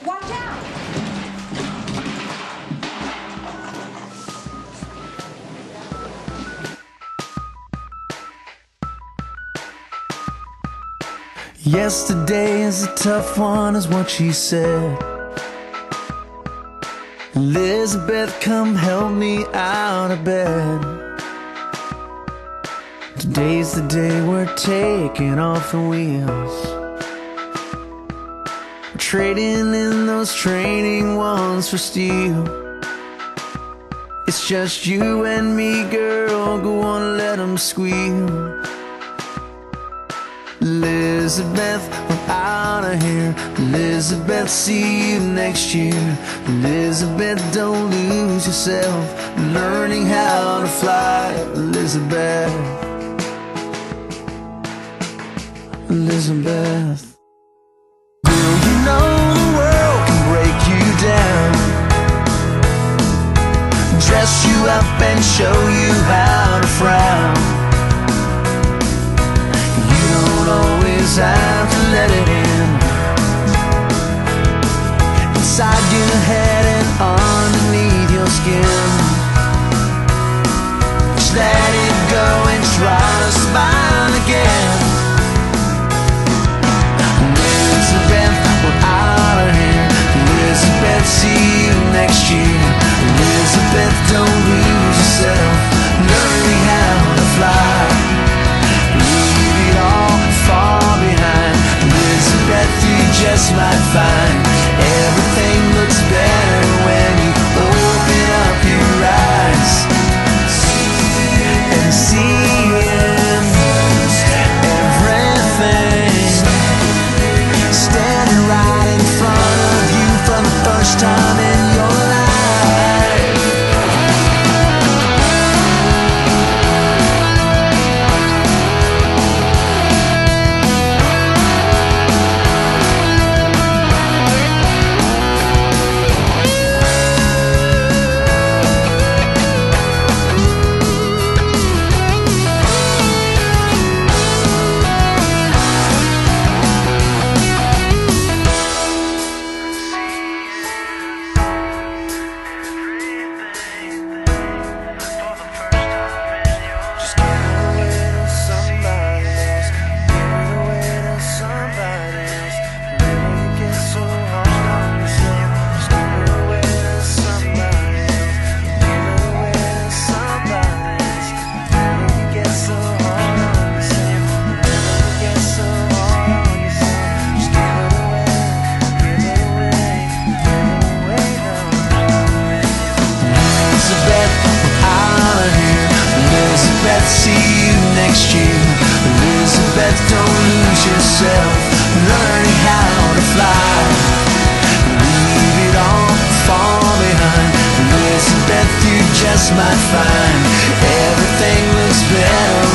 Watch out! Yesterday is a tough one, is what she said. Elizabeth, come help me out of bed. Today's the day we're taking off the wheels. We're trading in those training ones for steel. It's just you and me, girl, go on, let them squeal. Elizabeth, we're out of here. Elizabeth, see you next year. Elizabeth, don't lose yourself learning how to fly. Elizabeth, Elizabeth. Girl, you know the world can break you down, dress you up and show you how to frown. Always have to let it in, inside your head and underneath your skin. Just let it go and try to smile again. Elizabeth, we're out of here. Elizabeth, see you next year. Elizabeth, don't lose yourself learning how to fly. Leave it all far behind. Elizabeth, you just might find everything looks better when you open up your eyes and see everything standing right in front of you for the first time in your life. See you next year. Elizabeth, don't lose yourself learning how to fly. Leave it all far behind. Elizabeth, you just might find everything looks better